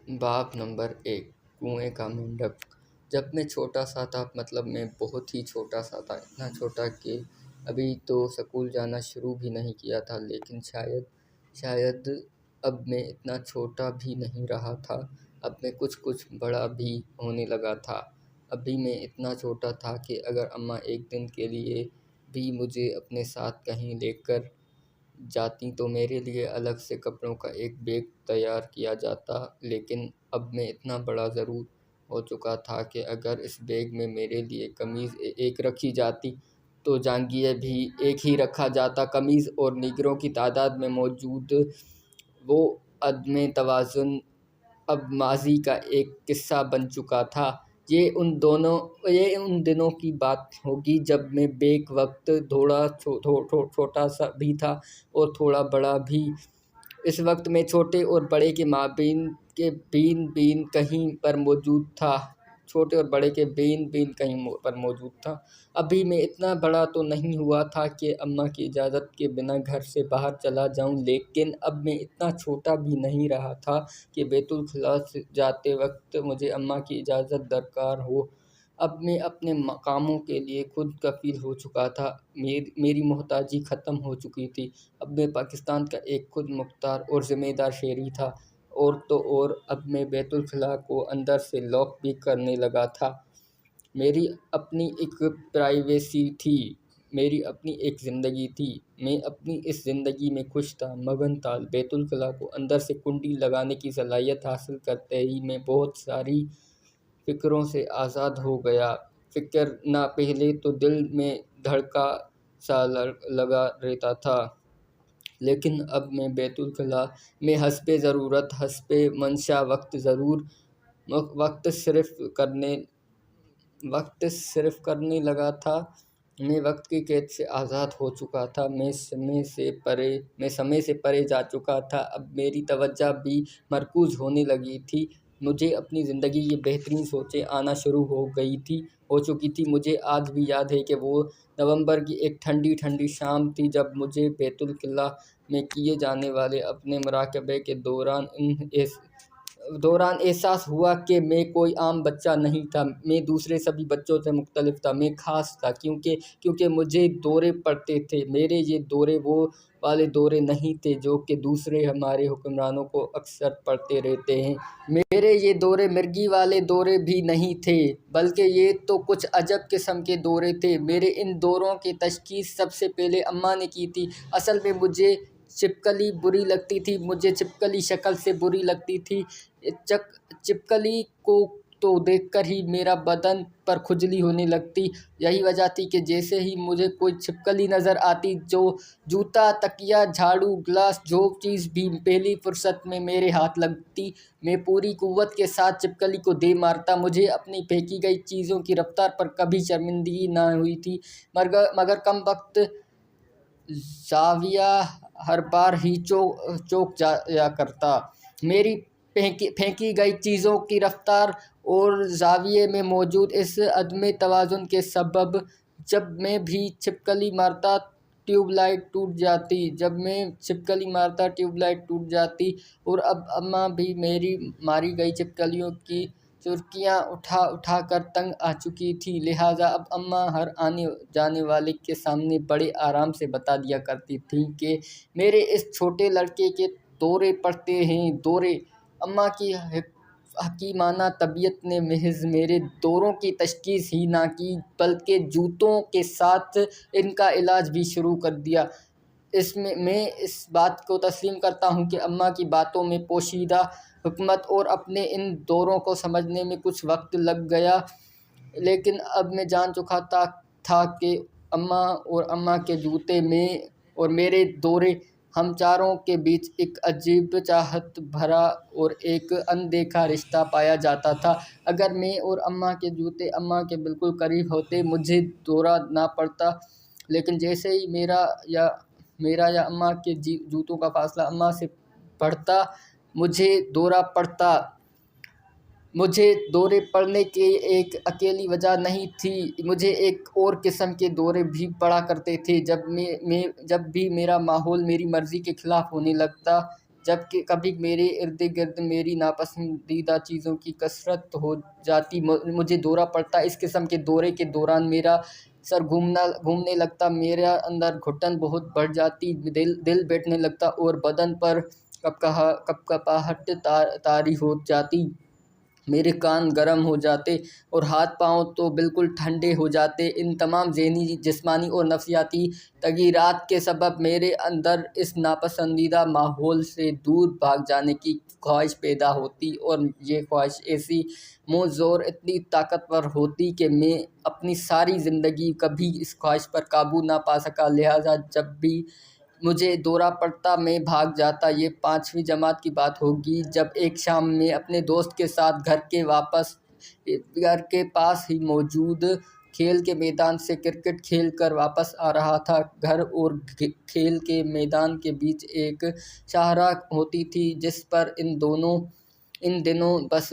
باب نمبر 1 کنویں کا مینڈک۔ جب میں چھوٹا سا تھا، مطلب میں بہت ہی چھوٹا سا تھا، اتنا چھوٹا کہ ابھی تو سکول جانا شروع بھی نہیں کیا تھا، لیکن شاید اب میں اتنا چھوٹا بھی نہیں رہا تھا، اب میں کچھ بڑا بھی ہونے لگا تھا۔ ابھی میں اتنا چھوٹا تھا کہ اگر اماں ایک دن کے لیے بھی مجھے اپنے ساتھ کہیں لے کر جاتی تو میرے لیے الگ سے کپڑوں کا ایک بیگ تیار کیا جاتا، لیکن اب میں اتنا بڑا ضرور ہو چکا تھا کہ اگر اس بیگ میں میرے لیے قمیض ایک رکھی جاتی تو جانگھیا بھی ایک ہی رکھا جاتا۔ قمیض اور نیگروں کی تعداد میں موجود وہ عدم توازن اب ماضی کا ایک قصہ بن چکا تھا۔ یہ ان دنوں کی بات ہوگی جب میں بیک وقت تھوڑا چھوٹا سا بھی تھا اور تھوڑا بڑا بھی۔ اس وقت میں چھوٹے اور بڑے کے مابین کے بین کہیں پر موجود تھا۔ ابھی میں اتنا بڑا تو نہیں ہوا تھا کہ اماں کی اجازت کے بنا گھر سے باہر چلا جاؤں، لیکن اب میں اتنا چھوٹا بھی نہیں رہا تھا کہ بیت الخلاء جاتے وقت مجھے اماں کی اجازت درکار ہو۔ اب میں اپنے کاموں کے لیے خود کفیل ہو چکا تھا، میری محتاجی ختم ہو چکی تھی۔ اب میں پاکستان کا ایک خود مختار اور ذمہ دار شہری تھا، اور تو اور اب میں بیت الخلاء کو اندر سے لاک بھی کرنے لگا تھا۔ میری اپنی ایک پرائیویسی تھی، میری اپنی ایک زندگی تھی۔ میں اپنی اس زندگی میں خوش تھا، مگن تھا۔ بیت الخلاء کو اندر سے کنڈی لگانے کی صلاحیت حاصل کرتے ہی میں بہت ساری فکروں سے آزاد ہو گیا۔ فکر نہ پہلے تو دل میں دھڑکا سا لگا رہتا تھا، لیکن اب میں بیت الخلاء میں حسب ضرورت، حسب منشا وقت صرف کرنے لگا تھا۔ میں وقت کی قید سے آزاد ہو چکا تھا، میں سمے سے پرے جا چکا تھا۔ اب میری توجہ بھی مرکوز ہونے لگی تھی، مجھے اپنی زندگی کی بہترین سوچیں آنا شروع ہو چکی تھی۔ مجھے آج بھی یاد ہے کہ وہ نومبر کی ایک ٹھنڈی شام تھی جب مجھے بیت الخلاء میں کیے جانے والے اپنے مراقبے کے دوران احساس ہوا کہ میں کوئی عام بچہ نہیں تھا، میں دوسرے سبھی بچوں سے مختلف تھا، میں خاص تھا، کیونکہ مجھے دورے پڑتے تھے۔ میرے یہ دورے وہ والے دورے نہیں تھے جو کہ دوسرے ہمارے حکمرانوں کو اکثر پڑتے رہتے ہیں۔ میرے یہ دورے مرگی والے دورے بھی نہیں تھے، بلکہ یہ تو کچھ عجب قسم کے دورے تھے۔ میرے ان دوروں کی تشخیص سب سے پہلے اماں نے کی تھی۔ اصل میں مجھے چھپکلی بری لگتی تھی، مجھے چھپکلی شکل سے بری لگتی تھی۔ چھپکلی کو تو دیکھ کر ہی میرا بدن پر کھجلی ہونے لگتی۔ یہی وجہ تھی کہ جیسے ہی مجھے کوئی چھپکلی نظر آتی، جوتا، تکیا، جھاڑو، گلاس، جو چیز بھی پہلی فرصت میں میرے ہاتھ لگتی، میں پوری قوت کے ساتھ چھپکلی کو دے مارتا۔ مجھے اپنی پھینکی گئی چیزوں کی رفتار پر کبھی شرمندگی نہ ہوئی تھی، مگر کم وقت زاویہ ہر بار ہی چوک جایا کرتا۔ میری پھینکی گئی چیزوں کی رفتار اور زاویے میں موجود اس عدم توازن کے سبب جب میں بھی چھپکلی مارتا ٹیوب لائٹ ٹوٹ جاتی، اور اب اماں بھی میری ماری گئی چھپکلیوں کی سرخیاں اٹھا کر تنگ آ چکی تھی، لہٰذا اب اماں ہر آنے جانے والے کے سامنے بڑے آرام سے بتا دیا کرتی تھیں کہ میرے اس چھوٹے لڑکے کے دورے پڑتے ہیں۔ دورے! اماں کی حکیمانہ طبیعت نے محض میرے دوروں کی تشخیص ہی نہ کی بلکہ جوتوں کے ساتھ ان کا علاج بھی شروع کر دیا۔ میں اس بات کو تسلیم کرتا ہوں کہ اماں کی باتوں میں پوشیدہ حکمت اور اپنے ان دوروں کو سمجھنے میں کچھ وقت لگ گیا، لیکن اب میں جان چکا تھا کہ اماں اور اماں کے جوتے، میں اور میرے دورے، ہم چاروں کے بیچ ایک عجیب چاہت بھرا اور ایک اندیکھا رشتہ پایا جاتا تھا۔ اگر میں اور اماں کے جوتے اماں کے بالکل قریب ہوتے، مجھے دورہ نہ پڑتا، لیکن جیسے ہی میرا یا اماں کے جوتوں کا فاصلہ اماں سے بڑھتا، مجھے دورہ پڑتا۔ مجھے دورے پڑنے کی ایک اکیلی وجہ نہیں تھی، مجھے ایک اور قسم کے دورے بھی پڑا کرتے تھے جب بھی میرا ماحول میری مرضی کے خلاف ہونے لگتا۔ جبکہ کبھی میرے ارد گرد میری ناپسندیدہ چیزوں کی کثرت ہو جاتی، مجھے دورہ پڑتا۔ اس قسم کے دورے کے دوران میرا سر گھومنے لگتا، میرے اندر گھٹن بہت بڑھ جاتی، دل بیٹھنے لگتا اور بدن پر کپکپاہٹ طاری ہو جاتی۔ میرے کان گرم ہو جاتے اور ہاتھ پاؤں تو بالکل ٹھنڈے ہو جاتے۔ ان تمام ذہنی، جسمانی اور نفسیاتی تغیرات کے سبب میرے اندر اس ناپسندیدہ ماحول سے دور بھاگ جانے کی خواہش پیدا ہوتی، اور یہ خواہش ایسی موزوں اتنی طاقتور ہوتی کہ میں اپنی ساری زندگی کبھی اس خواہش پر قابو نہ پا سکا۔ لہٰذا جب بھی مجھے دورہ پڑتا میں بھاگ جاتا۔ یہ 5ویں جماعت کی بات ہوگی، جب ایک شام میں اپنے دوست کے ساتھ گھر کے پاس ہی موجود کھیل کے میدان سے کرکٹ کھیل کر واپس آ رہا تھا۔ گھر اور کھیل کے میدان کے بیچ ایک شاہراہ ہوتی تھی، جس پر ان دنوں بس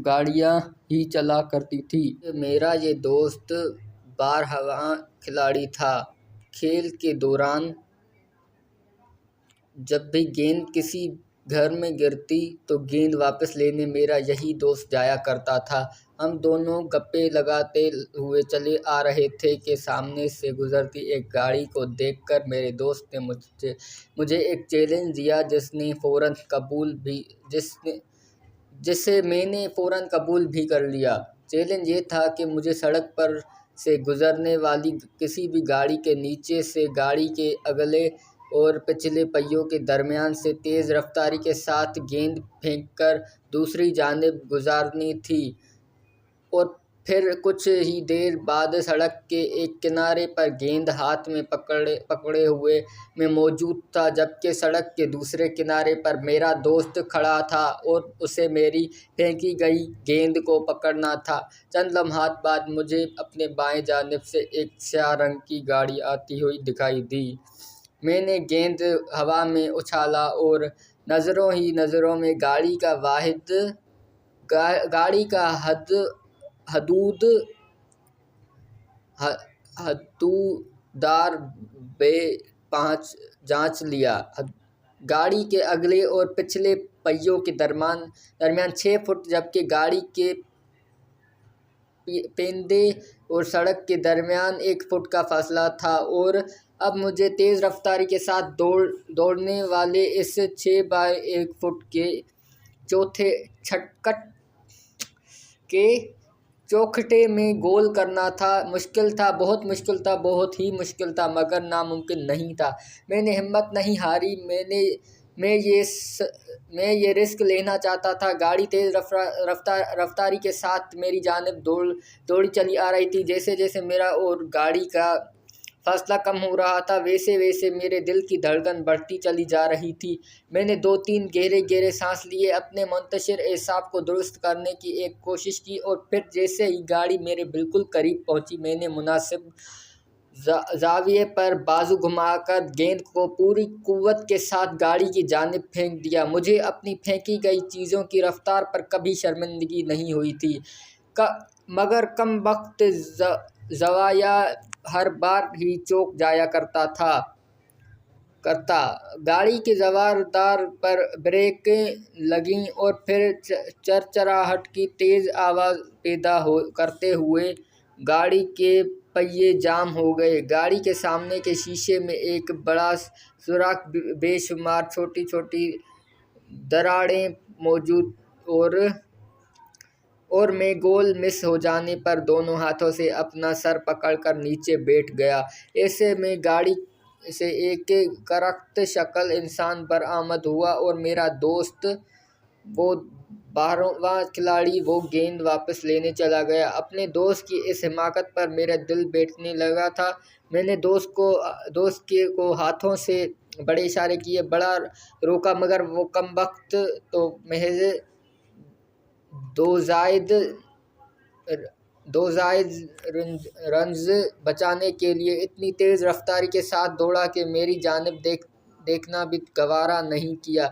گاڑیاں ہی چلا کرتی تھیں۔ میرا یہ دوست بارہواں کھلاڑی تھا۔ کھیل کے دوران جب بھی گیند کسی گھر میں گرتی تو گیند واپس لینے میرا یہی دوست جایا کرتا تھا۔ ہم دونوں گپیں لگاتے ہوئے چلے آ رہے تھے کہ سامنے سے گزرتی ایک گاڑی کو دیکھ کر میرے دوست نے مجھے ایک چیلنج دیا، جسے میں نے فوراً قبول بھی کر لیا۔ چیلنج یہ تھا کہ مجھے سڑک پر سے گزرنے والی کسی بھی گاڑی کے نیچے سے گاڑی کے اگلے اور پچھلے پہیوں کے درمیان سے تیز رفتاری کے ساتھ گیند پھینک کر دوسری جانب گزارنی تھی، اور پھر کچھ ہی دیر بعد سڑک کے ایک کنارے پر گیند ہاتھ میں پکڑے ہوئے میں موجود تھا، جبکہ سڑک کے دوسرے کنارے پر میرا دوست کھڑا تھا اور اسے میری پھینکی گئی گیند کو پکڑنا تھا۔ چند لمحات بعد مجھے اپنے بائیں جانب سے ایک سیاہ رنگ کی گاڑی آتی ہوئی دکھائی دی۔ میں نے گیند ہوا میں اچھالا اور نظروں ہی نظروں میں گاڑی کا حدودار بے جانچ لیا۔ گاڑی کے اگلے اور پچھلے پہیوں کے درمیان 6 فٹ، جبکہ گاڑی کے پیندے اور سڑک کے درمیان 1 فٹ کا فاصلہ تھا، اور اب مجھے تیز رفتاری کے ساتھ دوڑنے والے اس 6x1 فٹ کے چوکھٹے میں گول کرنا تھا۔ مشکل تھا، بہت مشکل تھا، بہت ہی مشکل تھا، مگر ناممکن نہیں تھا۔ میں نے ہمت نہیں ہاری، میں یہ رسک لینا چاہتا تھا۔ گاڑی تیز رفتاری کے ساتھ میری جانب دوڑی چلی آ رہی تھی۔ جیسے جیسے میرا اور گاڑی کا فاصلہ کم ہو رہا تھا، ویسے ویسے میرے دل کی دھڑکن بڑھتی چلی جا رہی تھی۔ میں نے 2-3 گہرے سانس لیے، اپنے منتشر اعصاب کو درست کرنے کی ایک کوشش کی، اور پھر جیسے ہی گاڑی میرے بالکل قریب پہنچی، میں نے مناسب زاویے پر بازو گھما کر گیند کو پوری قوت کے ساتھ گاڑی کی جانب پھینک دیا۔ مجھے اپنی پھینکی گئی چیزوں کی رفتار پر کبھی شرمندگی نہیں ہوئی تھی، مگر کم وقت زوایا ہر بار ہی چوک جایا کرتا۔ گاڑی کی زوردار بریکیں لگیں اور پھر چرچراہٹ کی تیز آواز پیدا کرتے ہوئے گاڑی کے پہیے جام ہو گئے۔ گاڑی کے سامنے کے شیشے میں ایک بڑا سوراخ، بے شمار چھوٹی چھوٹی دراڑیں موجود، اور میں گول مس ہو جانے پر دونوں ہاتھوں سے اپنا سر پکڑ کر نیچے بیٹھ گیا۔ ایسے میں گاڑی سے ایک کرخت شکل انسان برآمد ہوا، اور میرا دوست، وہ 12واں کھلاڑی، وہ گیند واپس لینے چلا گیا۔ اپنے دوست کی اس حماقت پر میرا دل بیٹھنے لگا تھا۔ میں نے دوست کو ہاتھوں سے بڑے اشارے کیے، بڑا روکا، مگر وہ کم وقت تو محض 2 زائد رنز بچانے کے لیے اتنی تیز رفتاری کے ساتھ دوڑا کہ میری جانب دیکھنا بھی گوارا نہیں کیا۔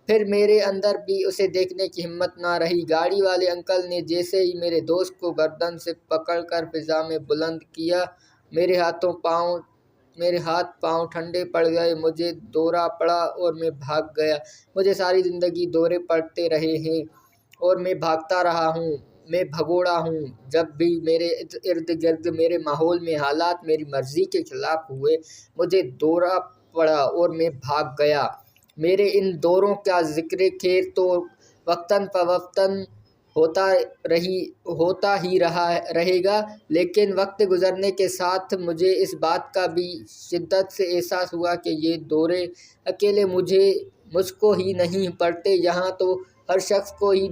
پھر میرے اندر بھی اسے دیکھنے کی ہمت نہ رہی۔ گاڑی والے انکل نے جیسے ہی میرے دوست کو گردن سے پکڑ کر فضا میں بلند کیا، میرے ہاتھوں پاؤں میرے ہاتھ پاؤں ٹھنڈے پڑ گئے، مجھے دورہ پڑا اور میں بھاگ گیا۔ مجھے ساری زندگی دورے پڑتے رہے ہیں اور میں بھاگتا رہا ہوں، میں بھگوڑا ہوں۔ جب بھی میرے ارد گرد میرے ماحول میں حالات میری مرضی کے خلاف ہوئے، مجھے دورہ پڑا اور میں بھاگ گیا۔ میرے ان دوروں کا ذکر خیر تو وقتاً فوقتاً ہوتا ہی رہے گا، لیکن وقت گزرنے کے ساتھ مجھے اس بات کا بھی شدت سے احساس ہوا کہ یہ دورے اکیلے مجھ کو ہی نہیں پڑتے، یہاں تو ہر شخص کو ہی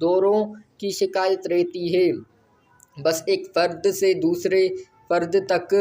دوروں کی شکایت رہتی ہے۔ بس ایک فرد سے دوسرے فرد تک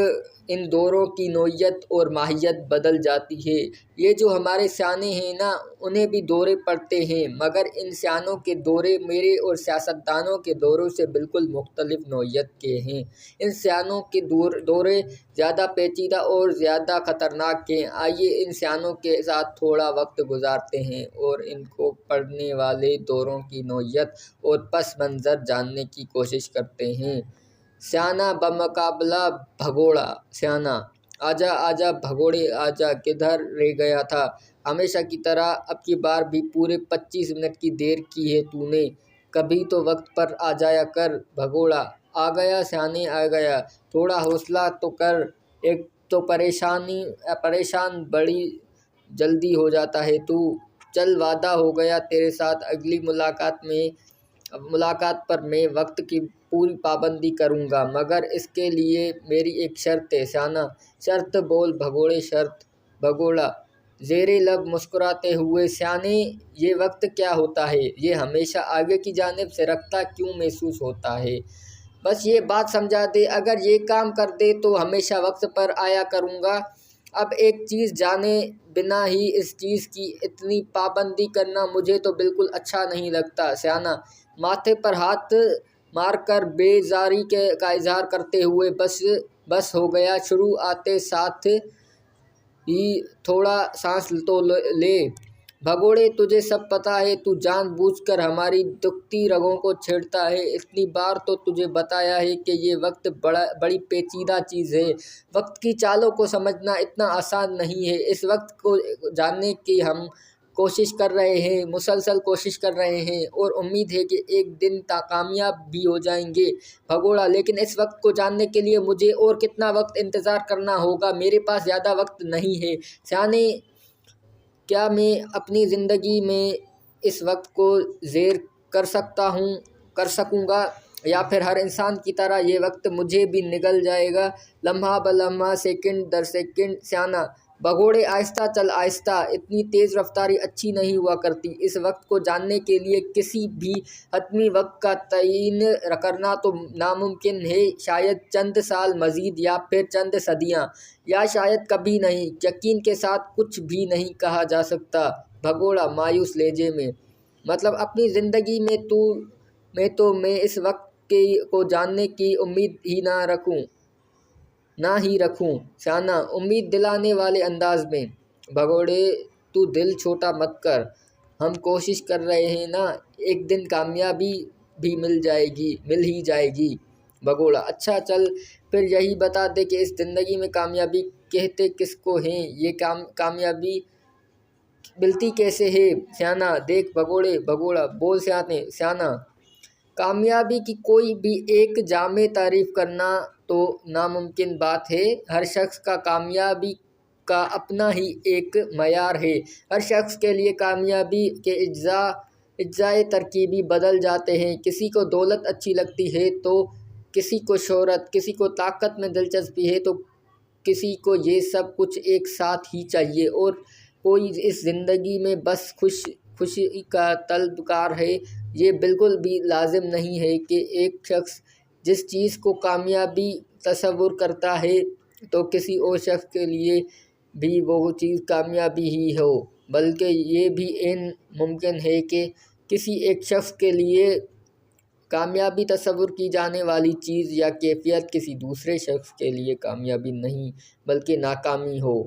ان دوروں کی نوعیت اور ماہیت بدل جاتی ہے۔ یہ جو ہمارے سیانے ہیں نا، انہیں بھی دورے پڑتے ہیں، مگر ان سیانوں کے دورے میرے اور سیاستدانوں کے دوروں سے بالکل مختلف نوعیت کے ہیں۔ ان سیانوں کے دورے زیادہ پیچیدہ اور زیادہ خطرناک ہیں۔ آئیے ان سیانوں کے ساتھ تھوڑا وقت گزارتے ہیں اور ان کو پڑنے والے دوروں کی نوعیت اور پس منظر جاننے کی کوشش کرتے ہیں۔ سیانہ بمقابلہ بھگوڑا۔ سیانہ: آجا آجا بھگوڑے آجا، کدھر رہ گیا تھا؟ ہمیشہ کی طرح اب کی بار بھی پورے 25 منٹ کی دیر کی ہے تو نے، کبھی تو وقت پر آ جایا کر۔ بھگوڑا: آ گیا سیانے آ گیا، تھوڑا حوصلہ تو کر، ایک تو پریشان بڑی جلدی ہو جاتا ہے تو۔ چل، وعدہ ہو گیا تیرے ساتھ، اگلی ملاقات پر میں وقت کی پوری پابندی کروں گا، مگر اس کے لیے میری ایک شرط ہے۔ سیانہ: شرط بول بھگوڑے، شرط۔ بھگوڑا زیر لب مسکراتے ہوئے: سیانے، یہ وقت کیا ہوتا ہے؟ یہ ہمیشہ آگے کی جانب سے رکھتا کیوں محسوس ہوتا ہے؟ بس یہ بات سمجھا دے، اگر یہ کام کر دے تو ہمیشہ وقت پر آیا کروں گا۔ اب ایک چیز جانے بنا ہی اس چیز کی اتنی پابندی کرنا مجھے تو بالکل اچھا نہیں لگتا۔ سیانہ ماتھے پر ہاتھ مار کر بیزاری کا اظہار کرتے ہوئے: بس ہو گیا شروع، آتے ساتھ ہی تھوڑا سانس تو لے۔ بھگوڑے: تجھے سب پتا ہے، تو جان بوجھ کر ہماری دکھتی رگوں کو چھیڑتا ہے۔ اتنی بار تو تجھے بتایا ہے کہ یہ وقت بڑی پیچیدہ چیز ہے، وقت کی چالوں کو سمجھنا اتنا آسان نہیں ہے۔ اس وقت کو جاننے کی ہم کوشش کر رہے ہیں، مسلسل کوشش کر رہے ہیں، اور امید ہے کہ ایک دن کامیاب بھی ہو جائیں گے۔ بھگوڑا: لیکن اس وقت کو جاننے کے لیے مجھے اور کتنا وقت انتظار کرنا ہوگا؟ میرے پاس زیادہ وقت نہیں ہے۔ سیانے: کیا میں اپنی زندگی میں اس وقت کو زیر کر سکوں گا، یا پھر ہر انسان کی طرح یہ وقت مجھے بھی نگل جائے گا، لمحہ بلمحہ، سیکنڈ در سیکنڈ؟ سیانہ: بھگوڑے آہستہ چل، آہستہ، اتنی تیز رفتاری اچھی نہیں ہوا کرتی۔ اس وقت کو جاننے کے لیے کسی بھی حتمی وقت کا تعین کرنا تو ناممکن ہے، شاید چند سال مزید، یا پھر چند صدیاں، یا شاید کبھی نہیں۔ یقین کے ساتھ کچھ بھی نہیں کہا جا سکتا۔ بھگوڑا مایوس لہجے میں: مطلب اپنی زندگی میں تو میں اس وقت کو جاننے کی امید ہی نہ ہی رکھوں۔ سیانہ امید دلانے والے انداز میں: بھگوڑے تو دل چھوٹا مت کر، ہم کوشش کر رہے ہیں نا، ایک دن کامیابی بھی مل ہی جائے گی۔ بھگوڑا: اچھا چل پھر یہی بتا دے کہ اس زندگی میں کامیابی کہتے کس کو ہیں؟ یہ کامیابی ملتی کیسے ہے؟ سیانہ: دیکھ بھگوڑے۔ بھگوڑا: بول سیانے۔ سیانہ: کامیابی کی کوئی بھی ایک جامع تعریف کرنا تو ناممکن بات ہے۔ ہر شخص کا کامیابی کا اپنا ہی ایک معیار ہے۔ ہر شخص کے لیے کامیابی کے اجزائے ترکیبی بدل جاتے ہیں۔ کسی کو دولت اچھی لگتی ہے تو کسی کو شہرت، کسی کو طاقت میں دلچسپی ہے تو کسی کو یہ سب کچھ ایک ساتھ ہی چاہیے، اور کوئی اس زندگی میں بس خوشی کا طلبکار ہے۔ یہ بالکل بھی لازم نہیں ہے کہ ایک شخص جس چیز کو کامیابی تصور کرتا ہے تو کسی اور شخص کے لیے بھی وہ چیز کامیابی ہی ہو، بلکہ یہ بھی عین ممکن ہے کہ کسی ایک شخص کے لیے کامیابی تصور کی جانے والی چیز یا کیفیت کسی دوسرے شخص کے لیے کامیابی نہیں بلکہ ناکامی ہو۔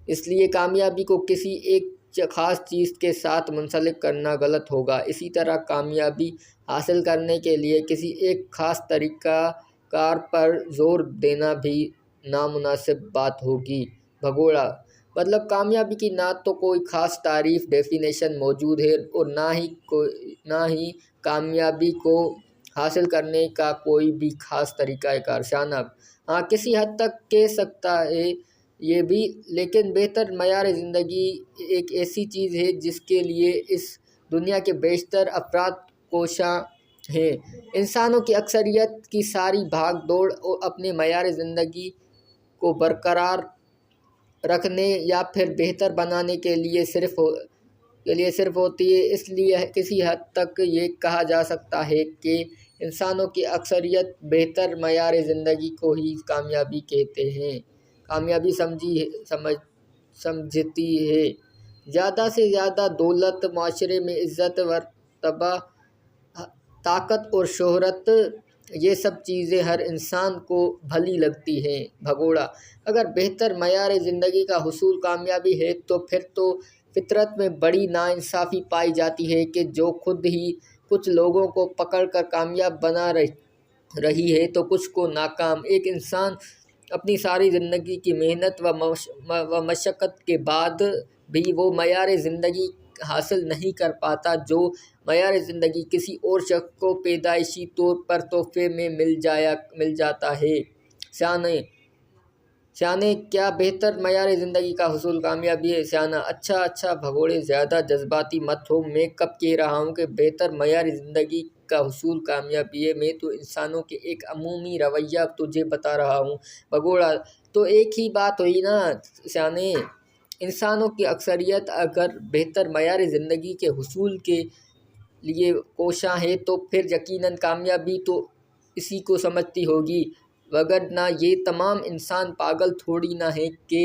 اس لیے کامیابی کو کسی ایک خاص چیز کے ساتھ منسلک کرنا غلط ہوگا۔ اسی طرح کامیابی حاصل کرنے کے لیے کسی ایک خاص طریقہ کار پر زور دینا بھی نامناسب بات ہوگی۔ بھگوڑا: مطلب کامیابی کی نہ تو کوئی خاص تعریف ڈیفینیشن موجود ہے اور نہ ہی کامیابی کو حاصل کرنے کا کوئی بھی خاص طریقہ کار۔ شانہ: ہاں، کسی حد تک کہہ سکتا ہے یہ بھی، لیکن بہتر معیار زندگی ایک ایسی چیز ہے جس کے لیے اس دنیا کے بیشتر افراد کوشاں ہیں۔ انسانوں کی اکثریت کی ساری بھاگ دوڑ اپنے معیار زندگی کو برقرار رکھنے یا پھر بہتر بنانے کے لیے صرف ہوتی ہے۔ اس لیے کسی حد تک یہ کہا جا سکتا ہے کہ انسانوں کی اکثریت بہتر معیار زندگی کو ہی کامیابی کہتے ہیں، کامیابی سمجھتی ہے۔ زیادہ سے زیادہ دولت، معاشرے میں عزت، مرتبہ، طاقت اور شہرت، یہ سب چیزیں ہر انسان کو بھلی لگتی ہیں۔ بھگوڑا: اگر بہتر معیار زندگی کا حصول کامیابی ہے تو پھر تو فطرت میں بڑی ناانصافی پائی جاتی ہے کہ جو خود ہی کچھ لوگوں کو پکڑ کر کامیاب بنا رہی ہے تو کچھ کو ناکام۔ ایک انسان اپنی ساری زندگی کی محنت و مشقت کے بعد بھی وہ معیار زندگی حاصل نہیں کر پاتا جو معیار زندگی کسی اور شخص کو پیدائشی طور پر تحفے میں مل جاتا ہے۔ شانہ: کیا بہتر معیار زندگی کا حصول کامیابی ہے؟ شانہ: اچھا بھگوڑے، زیادہ جذباتی مت ہو، میں کب کہہ رہا ہوں کہ بہتر معیار زندگی کا حصول کامیابی ہے، میں تو انسانوں کے ایک عمومی رویہ تجھے بتا رہا ہوں۔ بھگوڑا: تو ایک ہی بات ہوئی نا شانہ، انسانوں کی اکثریت اگر بہتر معیار زندگی کے حصول کے لیے کوشاں ہے تو پھر یقیناً کامیابی تو اسی کو سمجھتی ہوگی، وگرنہ یہ تمام انسان پاگل تھوڑی نہ ہیں کہ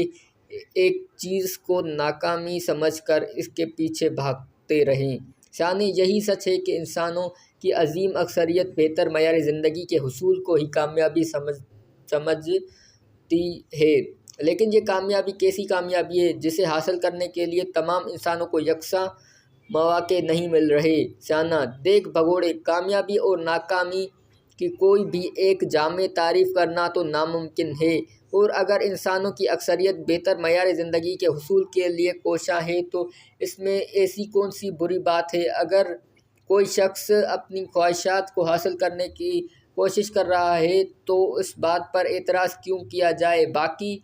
ایک چیز کو ناکامی سمجھ کر اس کے پیچھے بھاگتے رہیں۔ شانہ: یہی سچ ہے کہ انسانوں کی عظیم اکثریت بہتر معیار زندگی کے حصول کو ہی کامیابی سمجھتی ہے، لیکن یہ کامیابی کیسی کامیابی ہے جسے حاصل کرنے کے لیے تمام انسانوں کو یکساں مواقع نہیں مل رہے؟ شانہ: دیکھ بھگوڑے، کامیابی اور ناکامی کی کوئی بھی ایک جامع تعریف کرنا تو ناممکن ہے، اور اگر انسانوں کی اکثریت بہتر معیار زندگی کے حصول کے لیے کوشاں ہے تو اس میں ایسی کون سی بری بات ہے؟ اگر کوئی شخص اپنی خواہشات کو حاصل کرنے کی کوشش کر رہا ہے تو اس بات پر اعتراض کیوں کیا جائے؟ باقی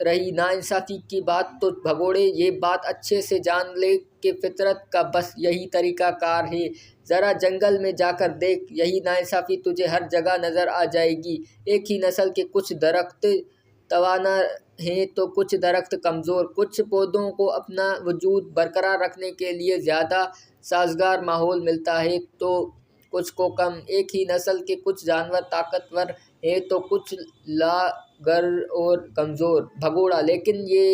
رہی ناانصافی کی بات تو بھگوڑے، یہ بات اچھے سے جان لے کہ فطرت کا بس یہی طریقہ کار ہے۔ ذرا جنگل میں جا کر دیکھ، یہی ناانصافی تجھے ہر جگہ نظر آ جائے گی۔ ایک ہی نسل کے کچھ درخت توانا ہیں تو کچھ درخت کمزور، کچھ پودوں کو اپنا وجود برقرار رکھنے کے لیے زیادہ سازگار ماحول ملتا ہے تو کچھ کو کم، ایک ہی نسل کے کچھ جانور طاقتور ہیں تو کچھ لاغر اور کمزور۔ بھگوڑا: لیکن یہ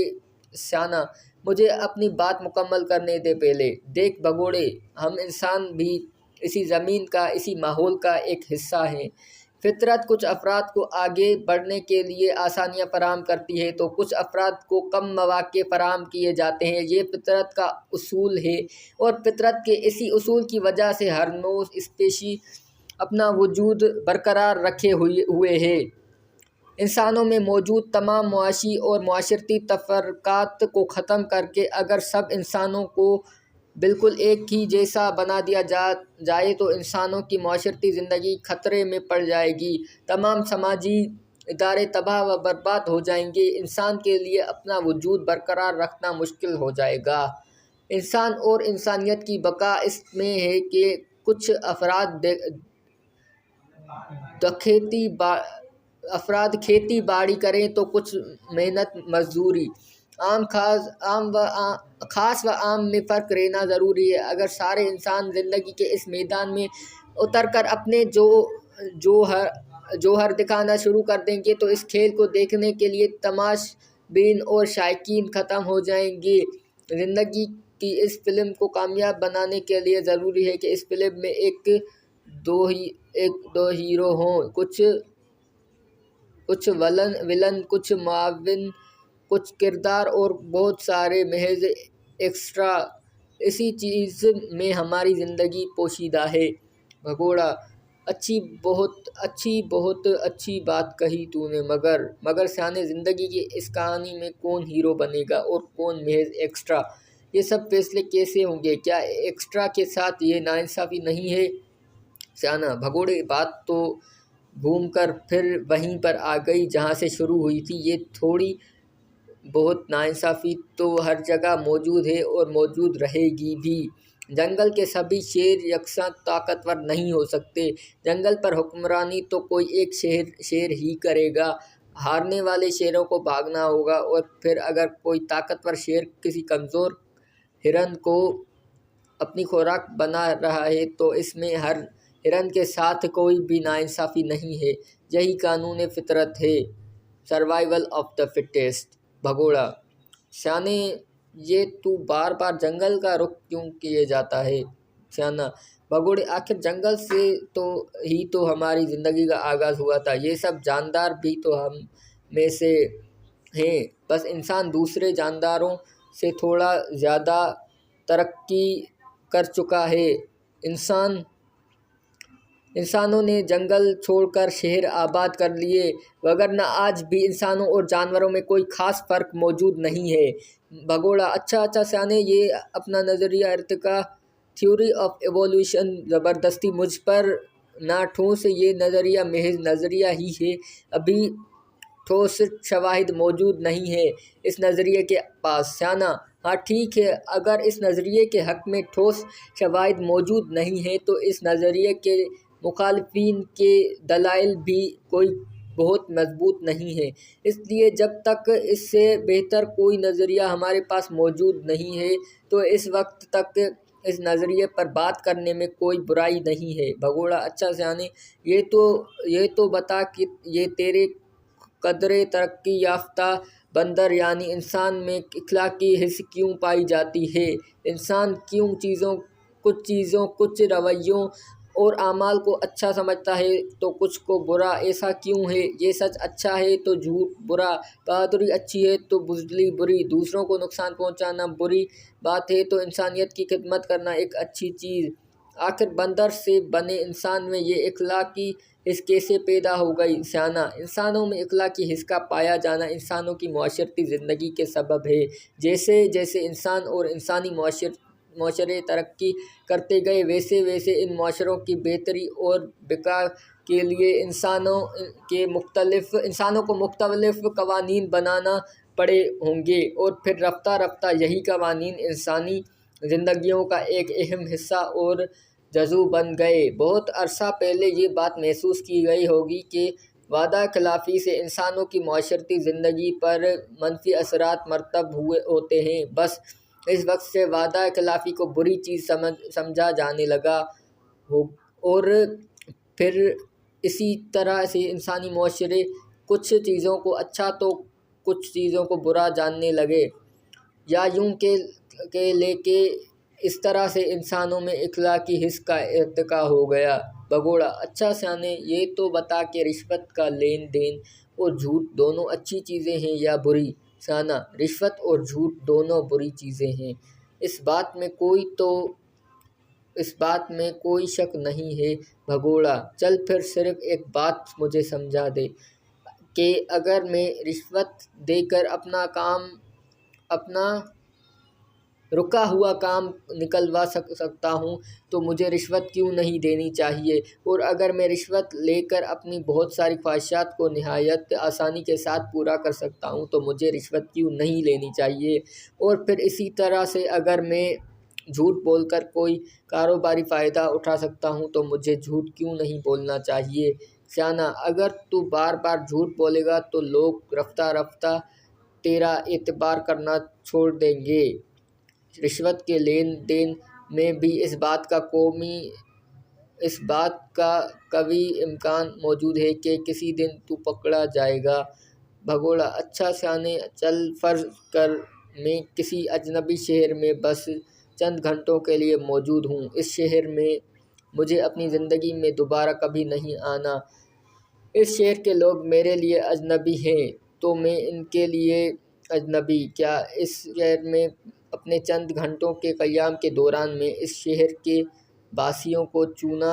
شانہ، مجھے اپنی بات مکمل کرنے دے پہلے۔ دیکھ بھگوڑے، ہم انسان بھی اسی زمین کا، اسی ماحول کا ایک حصہ ہیں۔ فطرت کچھ افراد کو آگے بڑھنے کے لیے آسانیاں فراہم کرتی ہے تو کچھ افراد کو کم مواقع فراہم کیے جاتے ہیں، یہ فطرت کا اصول ہے، اور فطرت کے اسی اصول کی وجہ سے ہر نوع اسپیشی اپنا وجود برقرار رکھے ہوئے ہے۔ انسانوں میں موجود تمام معاشی اور معاشرتی تفرقات کو ختم کر کے اگر سب انسانوں کو بالکل ایک ہی جیسا بنا دیا جائے تو انسانوں کی معاشرتی زندگی خطرے میں پڑ جائے گی، تمام سماجی ادارے تباہ و برباد ہو جائیں گے، انسان کے لیے اپنا وجود برقرار رکھنا مشکل ہو جائے گا۔ انسان اور انسانیت کی بقا اس میں ہے کہ کچھ افراد کھیتی باڑی کریں تو کچھ محنت مزدوری۔ خاص و عام میں فرق رہنا ضروری ہے۔ اگر سارے انسان زندگی کے اس میدان میں اتر کر اپنے جوہر دکھانا شروع کر دیں گے تو اس کھیل کو دیکھنے کے لیے تماش بین اور شائقین ختم ہو جائیں گے۔ زندگی کی اس فلم کو کامیاب بنانے کے لیے ضروری ہے کہ اس فلم میں ایک دو ہیرو ہوں، کچھ ولن، کچھ معاون، کچھ کردار اور بہت سارے محض ایکسٹرا۔ اسی چیز میں ہماری زندگی پوشیدہ ہے۔ بھگوڑا: بہت اچھی بات کہی تو نے، مگر سیانے زندگی کی اس کہانی میں کون ہیرو بنے گا اور کون محض ایکسٹرا؟ یہ سب فیصلے کیسے ہوں گے؟ کیا ایکسٹرا کے ساتھ یہ ناانصافی نہیں ہے؟ سیانا بھگوڑے بات تو گھوم کر پھر وہیں پر آ گئی جہاں سے شروع ہوئی تھی۔ یہ تھوڑی بہت ناانصافی تو ہر جگہ موجود ہے اور موجود رہے گی بھی۔ جنگل کے سبھی شیر یکساں طاقتور نہیں ہو سکتے۔ جنگل پر حکمرانی تو کوئی ایک شیر ہی کرے گا۔ ہارنے والے شیروں کو بھاگنا ہوگا، اور پھر اگر کوئی طاقتور شیر کسی کمزور ہرن کو اپنی خوراک بنا رہا ہے تو اس میں ہر ہرن کے ساتھ کوئی بھی ناانصافی نہیں ہے۔ یہی قانون فطرت ہے، سروائیول آف دا فٹیسٹ۔ بھگوڑا سیانے یہ تو بار بار جنگل کا رخ کیوں کیے جاتا ہے؟ سیانا بھگوڑے آخر جنگل سے ہی تو ہماری زندگی کا آغاز ہوا تھا۔ یہ سب جاندار بھی تو ہم میں سے ہیں، بس انسان دوسرے جانداروں سے تھوڑا زیادہ ترقی کر چکا ہے۔ انسانوں نے جنگل چھوڑ کر شہر آباد کر لیے، وگرنہ آج بھی انسانوں اور جانوروں میں کوئی خاص فرق موجود نہیں ہے۔ بھگوڑا اچھا سیانے، یہ اپنا نظریہ ارتقا، تھیوری آف ایوولوشن زبردستی مجھ پر نہ ٹھوس۔ یہ نظریہ محض نظریہ ہی ہے، ابھی ٹھوس شواہد موجود نہیں ہے اس نظریے کے پاس۔ سیانا ہاں ٹھیک ہے، اگر اس نظریے کے حق میں ٹھوس شواہد موجود نہیں ہیں تو اس نظریے کے مخالفین کے دلائل بھی کوئی بہت مضبوط نہیں ہیں۔ اس لیے جب تک اس سے بہتر کوئی نظریہ ہمارے پاس موجود نہیں ہے تو اس وقت تک اس نظریے پر بات کرنے میں کوئی برائی نہیں ہے۔ بھگوڑا اچھا سیانے، یہ تو بتا کہ یہ تیرے قدرے ترقی یافتہ بندر یعنی انسان میں اخلاقی حس کیوں پائی جاتی ہے؟ انسان کیوں کچھ رویوں اور اعمال کو اچھا سمجھتا ہے تو کچھ کو برا؟ ایسا کیوں ہے؟ یہ سچ اچھا ہے تو جھوٹ برا، بہادری اچھی ہے تو بزدلی بری، دوسروں کو نقصان پہنچانا بری بات ہے تو انسانیت کی خدمت کرنا ایک اچھی چیز۔ آخر بندر سے بنے انسان میں یہ اخلاقی حس کیسے پیدا ہو گئی؟ سیانا انسانوں میں اخلاقی حس کا پایا جانا انسانوں کی معاشرتی زندگی کے سبب ہے۔ جیسے جیسے انسان اور انسانی معاشرے ترقی کرتے گئے ویسے ویسے ان معاشروں کی بہتری اور بقا کے لیے انسانوں کو مختلف قوانین بنانا پڑے ہوں گے، اور پھر رفتہ رفتہ یہی قوانین انسانی زندگیوں کا ایک اہم حصہ اور جزو بن گئے۔ بہت عرصہ پہلے یہ بات محسوس کی گئی ہوگی کہ وعدہ خلافی سے انسانوں کی معاشرتی زندگی پر منفی اثرات مرتب ہوتے ہیں۔ بس اس وقت سے وعدہ خلافی کو بری چیز سمجھا جانے لگا، اور پھر اسی طرح سے انسانی معاشرے کچھ چیزوں کو اچھا تو کچھ چیزوں کو برا جاننے لگے، یا یوں کہ لے کے اس طرح سے انسانوں میں اخلاقی حس کا ارتقا ہو گیا۔ بھگوڑا اچھا سیانے، یہ تو بتا کہ رشوت کا لین دین اور جھوٹ دونوں اچھی چیزیں ہیں یا بری؟ سیانا رشوت اور جھوٹ دونوں بری چیزیں ہیں، اس بات میں کوئی شک نہیں ہے۔ بھگوڑا چل پھر صرف ایک بات مجھے سمجھا دے کہ اگر میں رشوت دے کر اپنا رکا ہوا کام نکلوا سکتا ہوں تو مجھے رشوت کیوں نہیں دینی چاہیے؟ اور اگر میں رشوت لے کر اپنی بہت ساری خواہشات کو نہایت آسانی کے ساتھ پورا کر سکتا ہوں تو مجھے رشوت کیوں نہیں لینی چاہیے؟ اور پھر اسی طرح سے اگر میں جھوٹ بول کر کوئی کاروباری فائدہ اٹھا سکتا ہوں تو مجھے جھوٹ کیوں نہیں بولنا چاہیے؟ سیانا اگر تو بار بار جھوٹ بولے گا تو لوگ رفتہ رفتہ تیرا اعتبار کرنا چھوڑ دیں گے۔ رشوت کے لین دین میں بھی اس بات کا قوی امکان موجود ہے کہ کسی دن تو پکڑا جائے گا۔ بھگوڑا اچھا سیانے، چل فرض کر میں کسی اجنبی شہر میں بس چند گھنٹوں کے لیے موجود ہوں۔ اس شہر میں مجھے اپنی زندگی میں دوبارہ کبھی نہیں آنا۔ اس شہر کے لوگ میرے لیے اجنبی ہیں تو میں ان کے لیے اجنبی۔ کیا اس شہر میں اپنے چند گھنٹوں کے قیام کے دوران میں اس شہر کے باسیوں کو چونا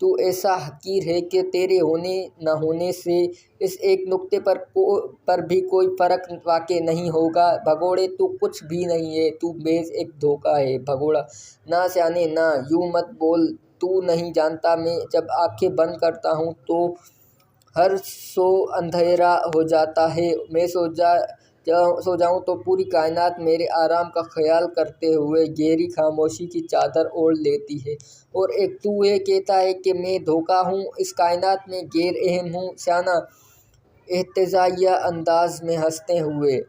تو ایسا حقیر ہے کہ تیرے ہونے نہ ہونے سے اس ایک نقطے پر بھی کوئی فرق واقع نہیں ہوگا۔ بھگوڑے تو کچھ بھی نہیں ہے، تو محض ایک دھوکہ ہے۔ بھگوڑا: نہ سیانے نہ، یوں مت بول، تو نہیں جانتا میں جب آنکھیں بند کرتا ہوں تو ہر سو اندھیرا ہو جاتا ہے، میں سو جاؤں تو پوری کائنات میرے آرام کا خیال کرتے ہوئے گہری خاموشی کی چادر اوڑھ لیتی ہے، اور ایک تو ہے کہتا ہے کہ میں دھوکہ ہوں، اس کائنات میں غیر اہم ہوں۔ سیانا احتجاجیہ انداز میں ہنستے ہوئے: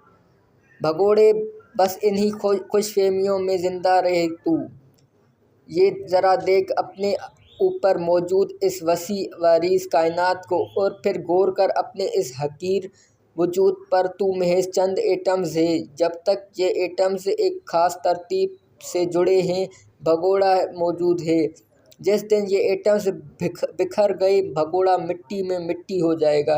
بھگوڑے بس انہی خوش فہمیوں میں زندہ رہے تو۔ یہ ذرا دیکھ اپنے اوپر موجود اس وسیع و عریض کائنات کو، اور پھر غور کر اپنے اس حقیر وجود پر۔ تو محض چند ایٹمز ہے، جب تک یہ ایٹمز ایک خاص ترتیب سے جڑے ہیں بھگوڑا موجود ہے۔ جس دن یہ ایٹمز بکھر گئے بھگوڑا مٹی میں مٹی ہو جائے گا۔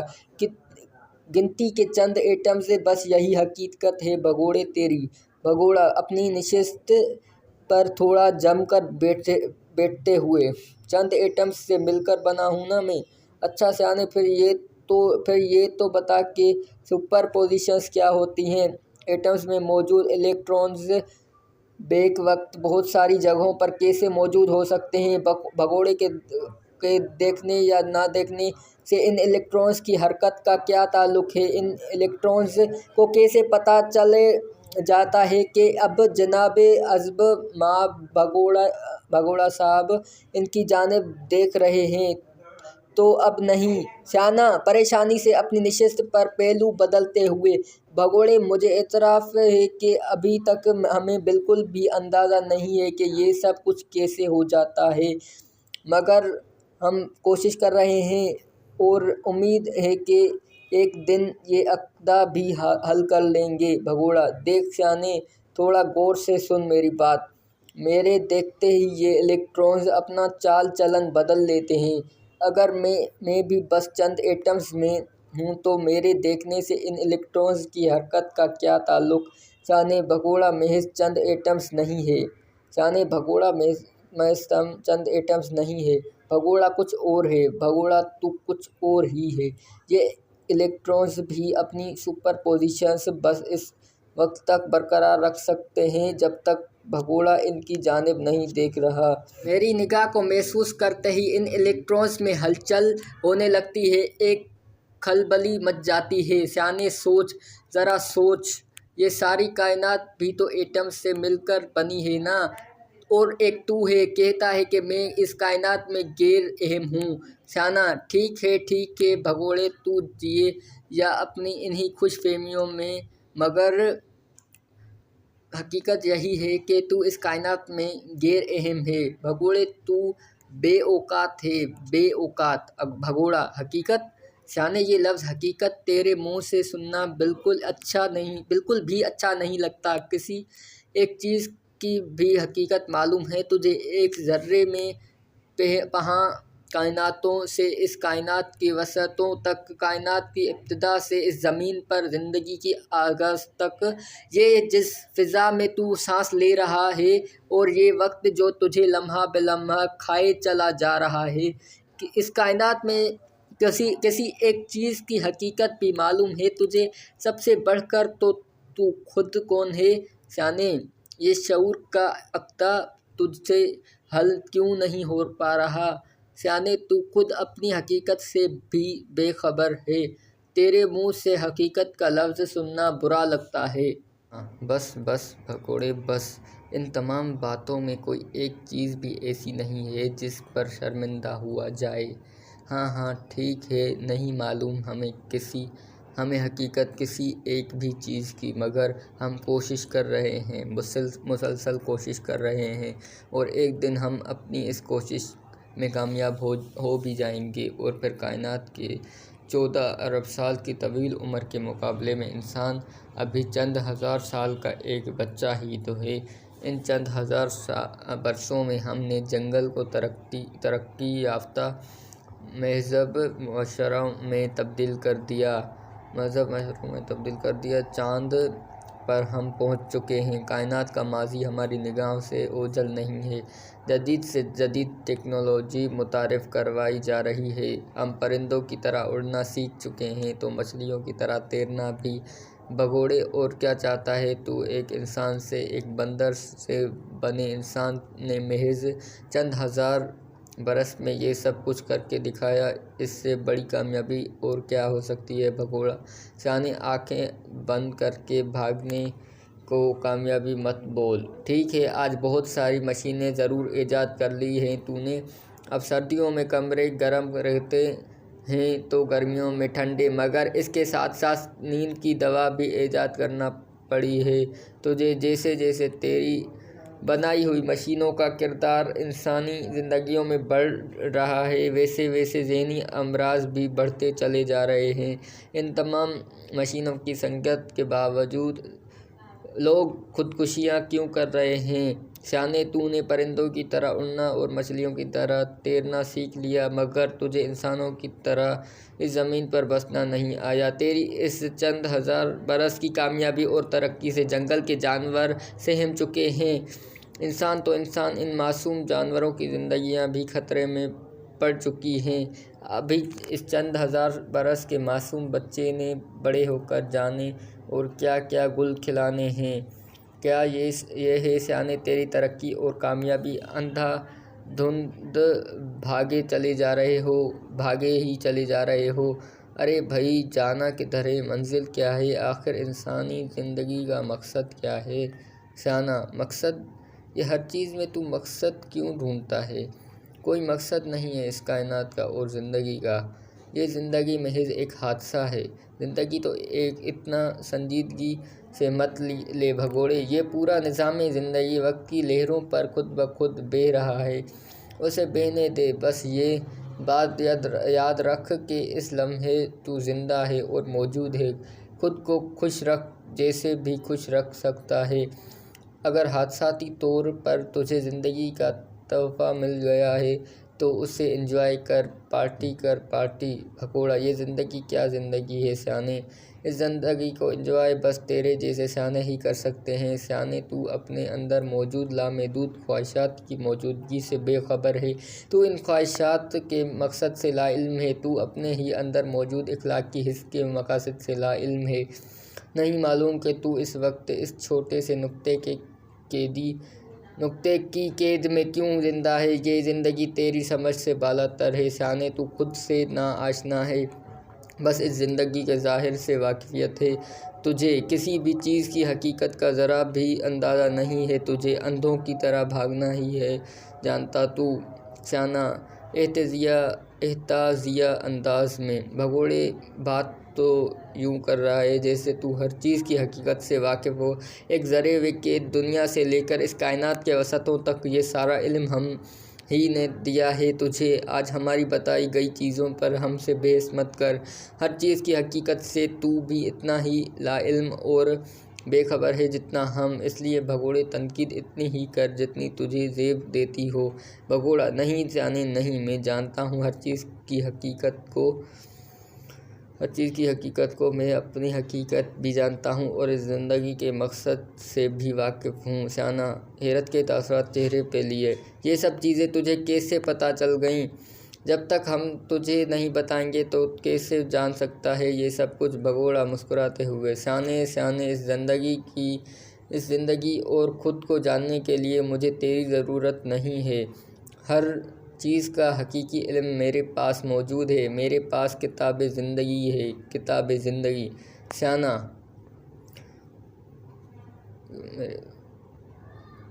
گنتی کے چند ایٹمز، بس یہی حقیقت ہے بھگوڑے تیری۔ بھگوڑا (اپنی نشست پر تھوڑا جم کر بیٹھتے ہوئے): چند ایٹمز سے مل کر بنا ہوں نا میں۔ اچھا سیانے، پھر یہ تو بتا کہ سپر پوزیشنز کیا ہوتی ہیں؟ ایٹمز میں موجود الیکٹرانز بیک وقت بہت ساری جگہوں پر کیسے موجود ہو سکتے ہیں؟ بھگوڑے کے دیکھنے یا نہ دیکھنے سے ان الیکٹرانز کی حرکت کا کیا تعلق ہے؟ ان الیکٹرانز کو کیسے پتہ چل جاتا ہے کہ اب جناب حزب مآب بھگوڑا صاحب ان کی جانب دیکھ رہے ہیں تو اب نہیں؟ سیانا پریشانی سے اپنی نشست پر پہلو بدلتے ہوئے: بھگوڑے مجھے اعتراف ہے کہ ابھی تک ہمیں بالکل بھی اندازہ نہیں ہے کہ یہ سب کچھ کیسے ہو جاتا ہے، مگر ہم کوشش کر رہے ہیں اور امید ہے کہ ایک دن یہ عقدہ بھی حل کر لیں گے۔ بھگوڑا: دیکھ سیانے، تھوڑا غور سے سن میری بات۔ میرے دیکھتے ہی یہ الیکٹرانز اپنا چال چلن بدل لیتے ہیں۔ اگر میں بھی بس چند ایٹمز میں ہوں تو میرے دیکھنے سے ان الیکٹرانز کی حرکت کا کیا تعلق؟ سیانے: بھگوڑا محض چند ایٹمز نہیں ہے۔ سیانے: بھگوڑا محض چند ایٹمز نہیں ہے، بھگوڑا کچھ اور ہے۔ بھگوڑا: تو کچھ اور ہی ہے۔ یہ الیکٹرانز بھی اپنی سپر پوزیشنز بس اس وقت تک برقرار رکھ سکتے ہیں جب تک بھگوڑا ان کی جانب نہیں دیکھ رہا۔ میری نگاہ کو محسوس کرتے ہی ان الیکٹرانز میں ہلچل ہونے لگتی ہے، ایک کھلبلی مچ جاتی ہے۔ سیانے: سوچ، ذرا سوچ، یہ ساری کائنات بھی تو ایٹمز سے مل کر بنی ہے نا؟ اور ایک تو ہے کہتا ہے کہ میں اس کائنات میں غیر اہم ہوں۔ سیانا: ٹھیک ہے بھگوڑے، تو جیے یا اپنی انہی خوش فہمیوں میں، مگر حقیقت یہی ہے کہ تو اس کائنات میں غیر اہم ہے۔ بھگوڑے: تو بے اوقات ہے، بے اوقات۔ بھگوڑا: حقیقت؟ سیانے: یہ لفظ حقیقت تیرے منہ سے سننا بالکل بھی اچھا نہیں لگتا۔ کسی ایک چیز کی بھی حقیقت معلوم ہے تجھے؟ ایک ذرے میں پہا کائناتوں سے اس کائنات کی وسعتوں تک، کائنات کی ابتدا سے اس زمین پر زندگی کی آغاز تک، یہ جس فضا میں تو سانس لے رہا ہے اور یہ وقت جو تجھے لمحہ بہ لمحہ کھائے چلا جا رہا ہے، اس کائنات میں کسی ایک چیز کی حقیقت بھی معلوم ہے تجھے؟ سب سے بڑھ کر تو خود کون ہے؟ سیانے: یہ شعور کا عقدہ تجھ سے حل کیوں نہیں ہو پا رہا؟ سیانے: تو خود اپنی حقیقت سے بھی بے خبر ہے، تیرے منہ سے حقیقت کا لفظ سننا برا لگتا ہے۔ بس بھگوڑے بس، ان تمام باتوں میں کوئی ایک چیز بھی ایسی نہیں ہے جس پر شرمندہ ہوا جائے۔ ہاں ٹھیک ہے، نہیں معلوم ہمیں حقیقت کسی ایک بھی چیز کی، مگر ہم کوشش کر رہے ہیں، مسلسل کوشش کر رہے ہیں، اور ایک دن ہم اپنی اس کوشش میں کامیاب ہو بھی جائیں گے، اور پھر کائنات کے 14 ارب سال کی طویل عمر کے مقابلے میں انسان ابھی چند ہزار سال کا ایک بچہ ہی تو ہے۔ ان چند ہزار برسوں میں ہم نے جنگل کو ترقی یافتہ مہذب معاشروں میں تبدیل کر دیا، چاند پر ہم پہنچ چکے ہیں۔ کائنات کا ماضی ہماری نگاہوں سے اوجھل نہیں ہے۔ جدید سے جدید ٹیکنالوجی متعارف کروائی جا رہی ہے۔ ہم پرندوں کی طرح اڑنا سیکھ چکے ہیں تو مچھلیوں کی طرح تیرنا بھی۔ بھگوڑے اور کیا چاہتا ہے تو؟ ایک انسان سے، ایک بندر سے بنے انسان نے محض چند ہزار برس میں یہ سب کچھ کر کے دکھایا۔ اس سے بڑی کامیابی اور کیا ہو سکتی ہے؟ بھگوڑا سیانے آنکھیں بند کر کے بھاگنے کو کامیابی مت بول۔ ٹھیک ہے، آج بہت ساری مشینیں ضرور ایجاد کر لی ہیں تو نے۔ اب سردیوں میں کمرے گرم رہتے ہیں تو گرمیوں میں ٹھنڈے، مگر اس کے ساتھ ساتھ نیند کی دوا بھی ایجاد کرنا پڑی ہے تجھے۔ جیسے جیسے تیری بنائی ہوئی مشینوں کا کردار انسانی زندگیوں میں بڑھ رہا ہے، ویسے ویسے ذہنی امراض بھی بڑھتے چلے جا رہے ہیں۔ ان تمام مشینوں کی سنگت کے باوجود لوگ خودکشیاں کیوں کر رہے ہیں؟ سیانے، تو نے پرندوں کی طرح اڑنا اور مچھلیوں کی طرح تیرنا سیکھ لیا، مگر تجھے انسانوں کی طرح اس زمین پر بسنا نہیں آیا۔ تیری اس چند ہزار برس کی کامیابی اور ترقی سے جنگل کے جانور سہم چکے ہیں۔ انسان تو انسان، ان معصوم جانوروں کی زندگیاں بھی خطرے میں پڑ چکی ہیں۔ ابھی اس چند ہزار برس کے معصوم بچے نے بڑے ہو کر جانے اور کیا کیا گل کھلانے ہیں۔ کیا یہ ہے سیانے تیری ترقی اور کامیابی؟ اندھا دھند بھاگے ہی چلے جا رہے ہو۔ ارے بھائی، جانا کدھر ہے؟ منزل کیا ہے؟ آخر انسانی زندگی کا مقصد کیا ہے؟ سیانا، مقصد؟ یہ ہر چیز میں تو مقصد کیوں ڈھونڈتا ہے؟ کوئی مقصد نہیں ہے اس کائنات کا اور زندگی کا۔ یہ زندگی محض ایک حادثہ ہے۔ زندگی تو اتنا سنجیدگی سے مت لے بھگوڑے۔ یہ پورا نظام زندگی وقت کی لہروں پر خود بخود بہہ رہا ہے، اسے بہنے دے۔ بس یہ بات یاد رکھ کہ اس لمحے تو زندہ ہے اور موجود ہے۔ خود کو خوش رکھ جیسے بھی خوش رکھ سکتا ہے۔ اگر حادثاتی طور پر تجھے زندگی کا تحفہ مل گیا ہے تو اسے انجوائے کر، پارٹی کر، پارٹی۔ بھگوڑا، یہ زندگی کیا زندگی ہے سیانے؟ اس زندگی کو انجوائے بس تیرے جیسے سیانے ہی کر سکتے ہیں۔ سیانے، تو اپنے اندر موجود لامحدود خواہشات کی موجودگی سے بے خبر ہے۔ تو ان خواہشات کے مقصد سے لا علم ہے۔ تو اپنے ہی اندر موجود اخلاقی حس کے مقاصد سے لا علم ہے۔ نہیں معلوم کہ تو اس وقت اس چھوٹے سے نقطے کی قید میں کیوں زندہ ہے؟ یہ زندگی تیری سمجھ سے بالاتر ہے سیانے، تو خود سے نا آشنا ہے۔ بس اس زندگی کے ظاہر سے واقفیت ہے تجھے، کسی بھی چیز کی حقیقت کا ذرا بھی اندازہ نہیں ہے تجھے۔ اندھوں کی طرح بھاگنا ہی ہے جانتا تو۔ سیانا، احتجاجیہ انداز میں۔ بھگوڑے، بات تو یوں کر رہا ہے جیسے تو ہر چیز کی حقیقت سے واقف ہو۔ ایک ذرے کی دنیا سے لے کر اس کائنات کے وسطوں تک یہ سارا علم ہم ہی نے دیا ہے تجھے۔ آج ہماری بتائی گئی چیزوں پر ہم سے بحث مت کر۔ ہر چیز کی حقیقت سے تو بھی اتنا ہی لا علم اور بے خبر ہے جتنا ہم۔ اس لیے بھگوڑے، تنقید اتنی ہی کر جتنی تجھے زیب دیتی ہو۔ بھگوڑا، نہیں سیانے نہیں، میں جانتا ہوں ہر چیز کی حقیقت کو، میں اپنی حقیقت بھی جانتا ہوں اور اس زندگی کے مقصد سے بھی واقف ہوں۔ سیانا، حیرت کے تاثرات چہرے پہ لیے۔ یہ سب چیزیں تجھے کیسے پتہ چل گئیں؟ جب تک ہم تجھے نہیں بتائیں گے تو کیسے جان سکتا ہے یہ سب کچھ؟ بھگوڑا مسکراتے ہوئے۔ سیانے، اس زندگی اور خود کو جاننے کے لیے مجھے تیری ضرورت نہیں ہے۔ ہر چیز کا حقیقی علم میرے پاس موجود ہے۔ میرے پاس کتاب زندگی ہے، کتاب زندگی۔ سیانا،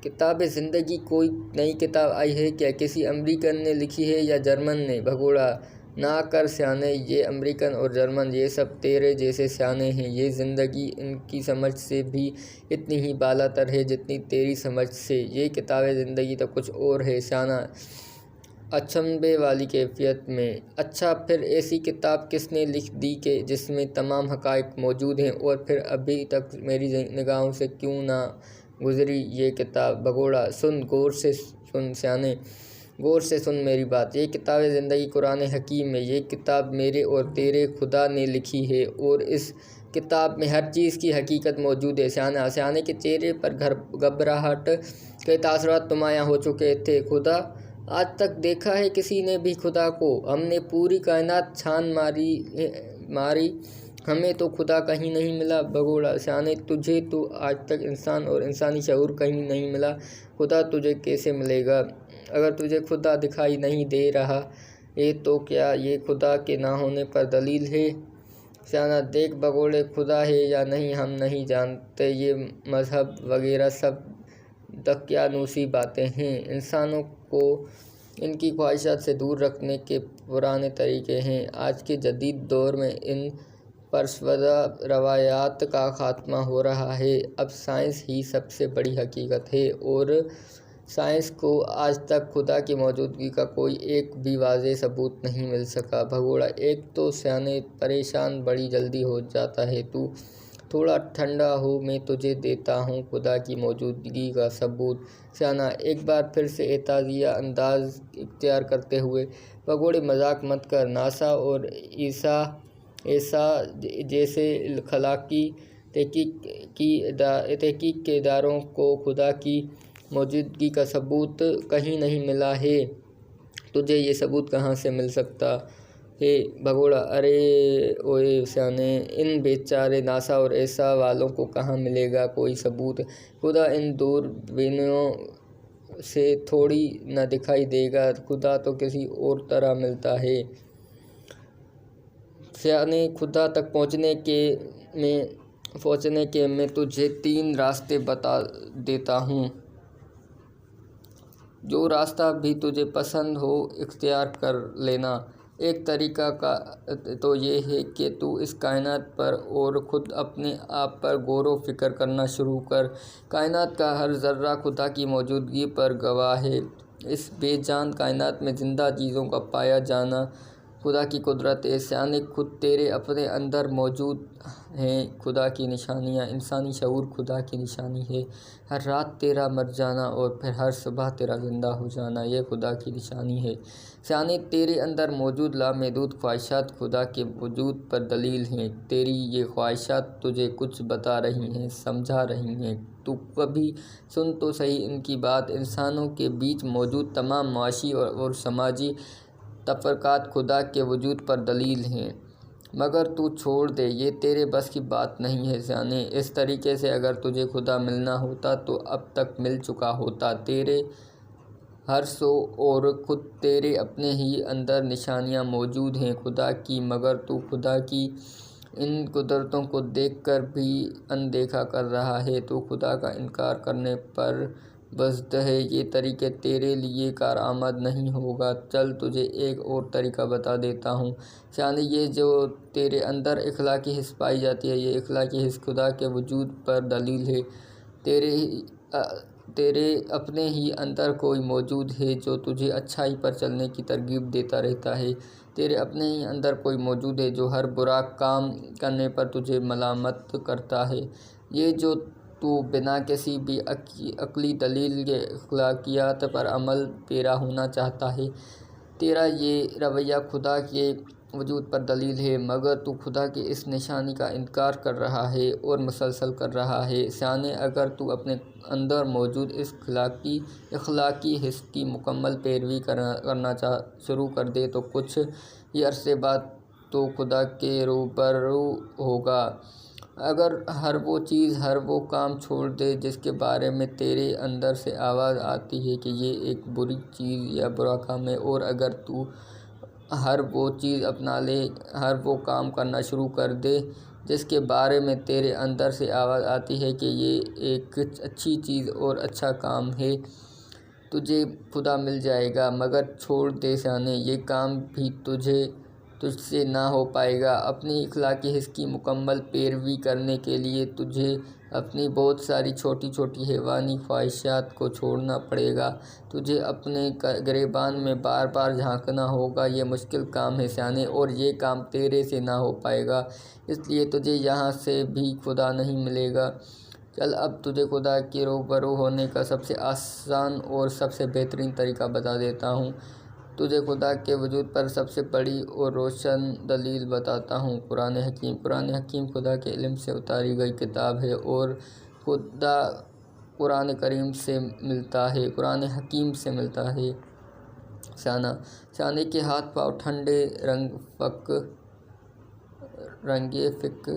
کتاب زندگی کوئی نئی کتاب آئی ہے کیا؟ کسی امریکن نے لکھی ہے یا جرمن نے؟ بھگوڑا، نہ کر سیانے، یہ امریکن اور جرمن یہ سب تیرے جیسے سیانے ہیں۔ یہ زندگی ان کی سمجھ سے بھی اتنی ہی بالاتر ہے جتنی تیری سمجھ سے۔ یہ کتاب زندگی تو کچھ اور ہے۔ سیانا، اچنبھے والی کیفیت میں۔ اچھا، پھر ایسی کتاب کس نے لکھ دی کہ جس میں تمام حقائق موجود ہیں، اور پھر ابھی تک میری نگاہوں سے کیوں نہ گزری یہ کتاب؟ بھگوڑا، غور سے سن سیانے، غور سے سن میری بات۔ یہ کتاب زندگی قرآن حکیم ہے۔ یہ کتاب میرے اور تیرے خدا نے لکھی ہے، اور اس کتاب میں ہر چیز کی حقیقت موجود ہے۔ سیانے کے چہرے پر گھبراہٹ کے تاثرات نمایاں ہو چکے تھے۔ خدا، آج تک دیکھا ہے کسی نے بھی خدا کو؟ ہم نے پوری کائنات چھان ماری، ہمیں تو خدا کہیں نہیں ملا۔ بھگوڑا: سیانے، تجھے تو آج تک انسان اور انسانی شعور کہیں نہیں ملا، خدا تجھے کیسے ملے گا؟ اگر تجھے خدا دکھائی نہیں دے رہا ہے تو کیا یہ خدا کے نہ ہونے پر دلیل ہے؟ سیانا: دیکھ بھگوڑے، خدا ہے یا نہیں ہم نہیں جانتے، یہ مذہب وغیرہ سب دقیانوسی باتیں ہیں، انسانوں کو ان کی خواہشات سے دور رکھنے کے پرانے طریقے ہیں۔ آج کے جدید دور میں ان فرسودہ روایات کا خاتمہ ہو رہا ہے۔ اب سائنس ہی سب سے بڑی حقیقت ہے اور سائنس کو آج تک خدا کی موجودگی کا کوئی ایک بھی واضح ثبوت نہیں مل سکا۔ بھگوڑا: ایک تو سیانے پریشان بڑی جلدی ہو جاتا ہے، تو تھوڑا ٹھنڈا ہو، میں تجھے دیتا ہوں خدا کی موجودگی کا ثبوت۔ سیانا ایک بار پھر سے اعتراضیہ انداز اختیار کرتے ہوئے: بھگوڑے، مذاق مت کر، ناسا اور ایسا جیسے خلاقی تحقیق کے اداروں کو خدا کی موجودگی کا ثبوت کہیں نہیں ملا ہے، تجھے یہ ثبوت کہاں سے مل سکتا ہے؟ بھگوڑا: ارے اوئے سیانے، ان بیچارے ناسا اور ایسا والوں کو کہاں ملے گا کوئی ثبوت؟ خدا ان دوربینوں سے تھوڑی نہ دکھائی دے گا، خدا تو کسی اور طرح ملتا ہے۔ سیانے: خدا تک پہنچنے کے میں تجھے 3 راستے بتا دیتا ہوں، جو راستہ بھی تجھے پسند ہو اختیار کر لینا۔ ایک طریقہ تو یہ ہے کہ تو اس کائنات پر اور خود اپنے آپ پر غور و فکر کرنا شروع کر۔ کائنات کا ہر ذرہ خدا کی موجودگی پر گواہ ہے۔ اس بے جان کائنات میں زندہ چیزوں کا پایا جانا خدا کی قدرت ہے۔ سیانے، خود تیرے اپنے اندر موجود ہیں خدا کی نشانیاں، انسانی شعور خدا کی نشانی ہے۔ ہر رات تیرا مر جانا اور پھر ہر صبح تیرا زندہ ہو جانا، یہ خدا کی نشانی ہے۔ سیانے، تیرے اندر موجود لامحدود خواہشات خدا کے وجود پر دلیل ہیں۔ تیری یہ خواہشات تجھے کچھ بتا رہی ہیں، سمجھا رہی ہیں، تو کبھی سن تو صحیح ان کی بات۔ انسانوں کے بیچ موجود تمام معاشی اور سماجی تفرقات خدا کے وجود پر دلیل ہیں، مگر تو چھوڑ دے، یہ تیرے بس کی بات نہیں ہے۔ سیانے، اس طریقے سے اگر تجھے خدا ملنا ہوتا تو اب تک مل چکا ہوتا۔ تیرے ہر سو اور خود تیرے اپنے ہی اندر نشانیاں موجود ہیں خدا کی، مگر تو خدا کی ان قدرتوں کو دیکھ کر بھی اندیکھا کر رہا ہے، تو خدا کا انکار کرنے پر بزد ہے۔ یہ طریقہ تیرے لیے کارآمد نہیں ہوگا، چل تجھے ایک اور طریقہ بتا دیتا ہوں۔ سیانے، یہ جو تیرے اندر اخلاقی حس پائی جاتی ہے، یہ اخلاقی حس خدا کے وجود پر دلیل ہے۔ تیرے اپنے ہی اندر کوئی موجود ہے جو تجھے اچھائی پر چلنے کی ترغیب دیتا رہتا ہے۔ تیرے اپنے ہی اندر کوئی موجود ہے جو ہر برا کام کرنے پر تجھے ملامت کرتا ہے۔ یہ جو تو بنا کسی بھی عقلی دلیل کے اخلاقیات پر عمل پیرا ہونا چاہتا ہے، تیرا یہ رویہ خدا کے وجود پر دلیل ہے، مگر تو خدا کی اس نشانی کا انکار کر رہا ہے اور مسلسل کر رہا ہے۔ سیانے، اگر تو اپنے اندر موجود اس اخلاقی حس کی مکمل پیروی کرنا شروع کر دے تو کچھ ہی عرصے بعد تو خدا کے روبرو ہوگا۔ اگر ہر وہ چیز، ہر وہ کام چھوڑ دے جس کے بارے میں تیرے اندر سے آواز آتی ہے کہ یہ ایک بری چیز یا برا کام ہے، اور اگر تو ہر وہ چیز اپنا لے، ہر وہ کام کرنا شروع کر دے جس کے بارے میں تیرے اندر سے آواز آتی ہے کہ یہ ایک اچھی چیز اور اچھا کام ہے، تجھے خدا مل جائے گا۔ مگر چھوڑ دے سیانے، یہ کام بھی تجھ سے نہ ہو پائے گا۔ اپنی اخلاقی حس کی مکمل پیروی کرنے کے لیے تجھے اپنی بہت ساری چھوٹی چھوٹی حیوانی خواہشات کو چھوڑنا پڑے گا، تجھے اپنے گریبان میں بار بار جھانکنا ہوگا۔ یہ مشکل کام ہے سیانے، اور یہ کام تیرے سے نہ ہو پائے گا، اس لیے تجھے یہاں سے بھی خدا نہیں ملے گا۔ چل، اب تجھے خدا کے روبرو ہونے کا سب سے آسان اور سب سے بہترین طریقہ بتا دیتا ہوں۔ تجھے خدا کے وجود پر سب سے بڑی اور روشن دلیل بتاتا ہوں۔ قرآن حکیم۔ قرآن حکیم خدا کے علم سے اتاری گئی کتاب ہے اور خدا قرآن کریم سے ملتا ہے، قرآن حکیم سے ملتا ہے۔ سیانے کے ہاتھ پاؤں ٹھنڈے، رنگے فک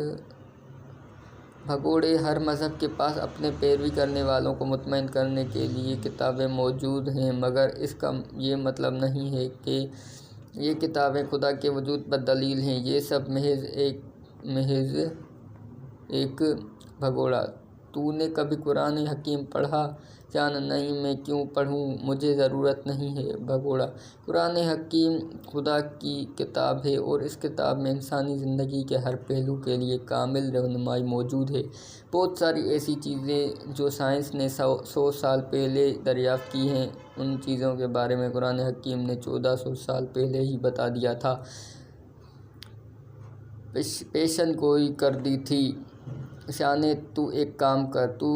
بھگوڑے۔ ہر مذہب کے پاس اپنے پیروی کرنے والوں کو مطمئن کرنے کے لیے کتابیں موجود ہیں، مگر اس کا یہ مطلب نہیں ہے کہ یہ کتابیں خدا کے وجود پر دلیل ہیں۔ یہ سب محض ایک بھگوڑا۔ تو نے کبھی قرآن حکیم پڑھا؟ سیانا: نہیں، میں کیوں پڑھوں، مجھے ضرورت نہیں ہے۔ بھگوڑا: قرآن حکیم خدا کی کتاب ہے اور اس کتاب میں انسانی زندگی کے ہر پہلو کے لیے کامل رہنمائی موجود ہے۔ بہت ساری ایسی چیزیں جو سائنس نے 100 سال پہلے دریافت کی ہیں، ان چیزوں کے بارے میں قرآن حکیم نے 1400 سال پہلے ہی بتا دیا تھا، پیشن گوئی کر دی تھی۔ سیانے: تو ایک کام کر، تو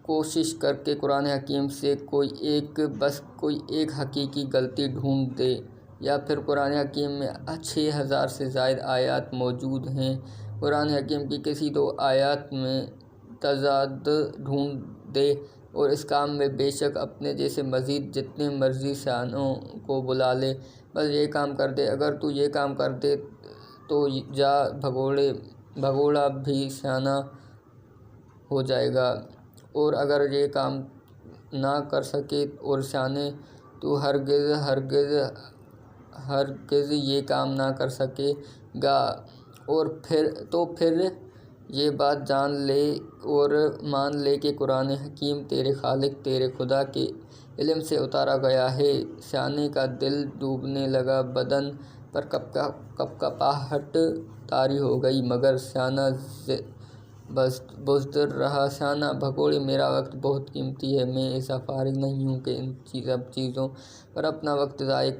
کوشش کر کے قرآن حکیم سے کوئی ایک حقیقی غلطی ڈھونڈ دے، یا پھر قرآن حکیم میں 6000 سے زائد آیات موجود ہیں، قرآن حکیم کی کسی 2 آیات میں تضاد ڈھونڈ دے، اور اس کام میں بے شک اپنے جیسے مزید جتنے مرضی سیانوں کو بلا لے۔ بس یہ کام کر دے۔ اگر تو یہ کام کر دے تو جا بھگوڑا بھی سیانا ہو جائے گا، اور اگر یہ کام نہ کر سکے اور سیانے، تو ہرگز یہ کام نہ کر سکے گا، اور پھر یہ بات جان لے اور مان لے کہ قرآن حکیم تیرے خالق تیرے خدا کے علم سے اتارا گیا ہے۔ سیانے کا دل ڈوبنے لگا، بدن پر کپکپاہٹ طاری ہو گئی، مگر سیانا بزدل رہا۔ سیانا: بھگوڑے، میرا وقت بہت قیمتی ہے، میں ایسا فارغ نہیں ہوں کہ ان سب چیزوں پر اپنا وقت ضائع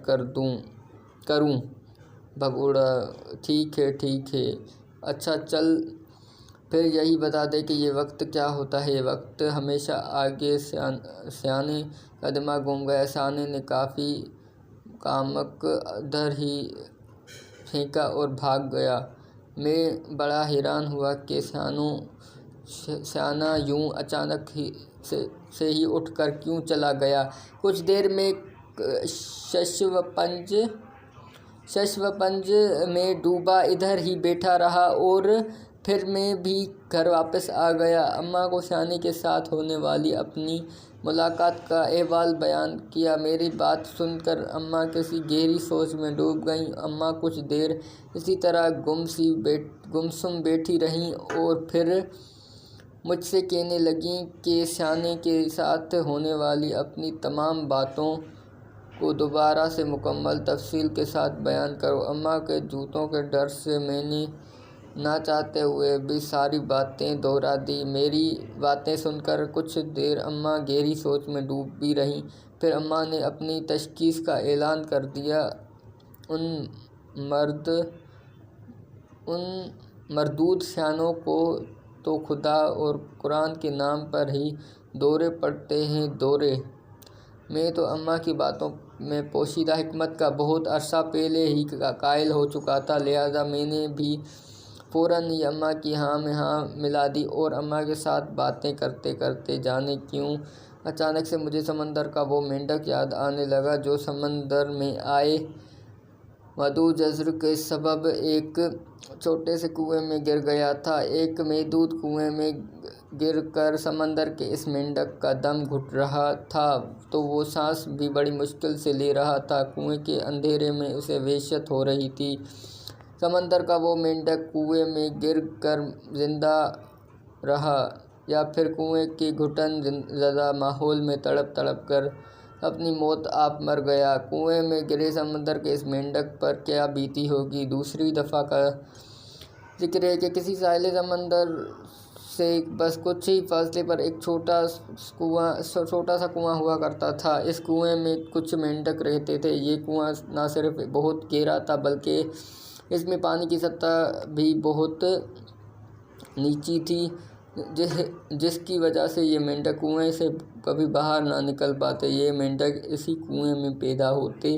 کروں۔ بھگوڑا: ٹھیک ہے، اچھا چل پھر یہی بتا دے کہ یہ وقت کیا ہوتا ہے۔ وقت ہمیشہ آگے۔ سیانے کا دماغ گھوم گیا۔ سیانے نے کافی کامک ادھر ہی پھینکا اور بھاگ گیا۔ میں بڑا حیران ہوا کہ سیانا یوں اچانک سے ہی اٹھ کر کیوں چلا گیا۔ کچھ دیر میں ششوپنج میں ڈوبا ادھر ہی بیٹھا رہا، اور پھر میں بھی گھر واپس آ گیا۔ اماں کو سیانے کے ساتھ ہونے والی اپنی ملاقات کا احوال بیان کیا۔ میری بات سن کر اماں کسی گہری سوچ میں ڈوب گئیں۔ اماں کچھ دیر اسی طرح گمسم بیٹھی رہیں اور پھر مجھ سے کہنے لگیں کہ سیانے کے ساتھ ہونے والی اپنی تمام باتوں کو دوبارہ سے مکمل تفصیل کے ساتھ بیان کرو۔ اماں کے جوتوں کے ڈر سے میں نے نہ چاہتے ہوئے بھی ساری باتیں دہرا دیں۔ میری باتیں سن کر کچھ دیر اماں گہری سوچ میں ڈوبی رہیں، پھر اماں نے اپنی تشخیص کا اعلان کر دیا: ان مردود سیانوں کو تو خدا اور قرآن کے نام پر ہی دورے پڑتے ہیں، دورے۔ میں تو اماں کی باتوں میں پوشیدہ حکمت کا بہت عرصہ پہلے ہی قائل ہو چکا تھا، لہٰذا میں نے بھی فوراً ہی اماں کی ہاں میں ہاں ملا دی، اور اماں کے ساتھ باتیں کرتے کرتے جانے کیوں اچانک سے مجھے سمندر کا وہ مینڈک یاد آنے لگا جو سمندر میں آئے مدعو جزر کے سبب ایک چھوٹے سے کنویں میں گر گیا تھا۔ ایک محدود کنویں میں گر کر سمندر کے اس مینڈک کا دم گھٹ رہا تھا، تو وہ سانس بھی بڑی مشکل سے لے رہا تھا۔ کنویں کے اندھیرے میں اسے وحشت ہو رہی تھی۔ سمندر کا وہ مینڈک کنویں میں گر کر زندہ رہا، یا پھر کنویں کے گھٹن زدہ ماحول میں تڑپ تڑپ کر اپنی موت آپ مر گیا۔ کنویں میں گرے سمندر کے اس مینڈک پر کیا بیتی ہوگی؟ دوسری دفعہ کا ذکر ہے کہ کسی ساحل سمندر سے بس کچھ ہی فاصلے پر ایک چھوٹا سا کنواں ہوا کرتا تھا۔ اس کنویں میں کچھ مینڈک رہتے تھے۔ یہ کنواں نہ صرف بہت گہرا تھا بلکہ اس میں پانی کی سطح بھی بہت نیچی تھی، جس کی وجہ سے یہ مینڈک کنویں سے کبھی باہر نہ نکل پاتے۔ یہ مینڈک اسی کنویں میں پیدا ہوتے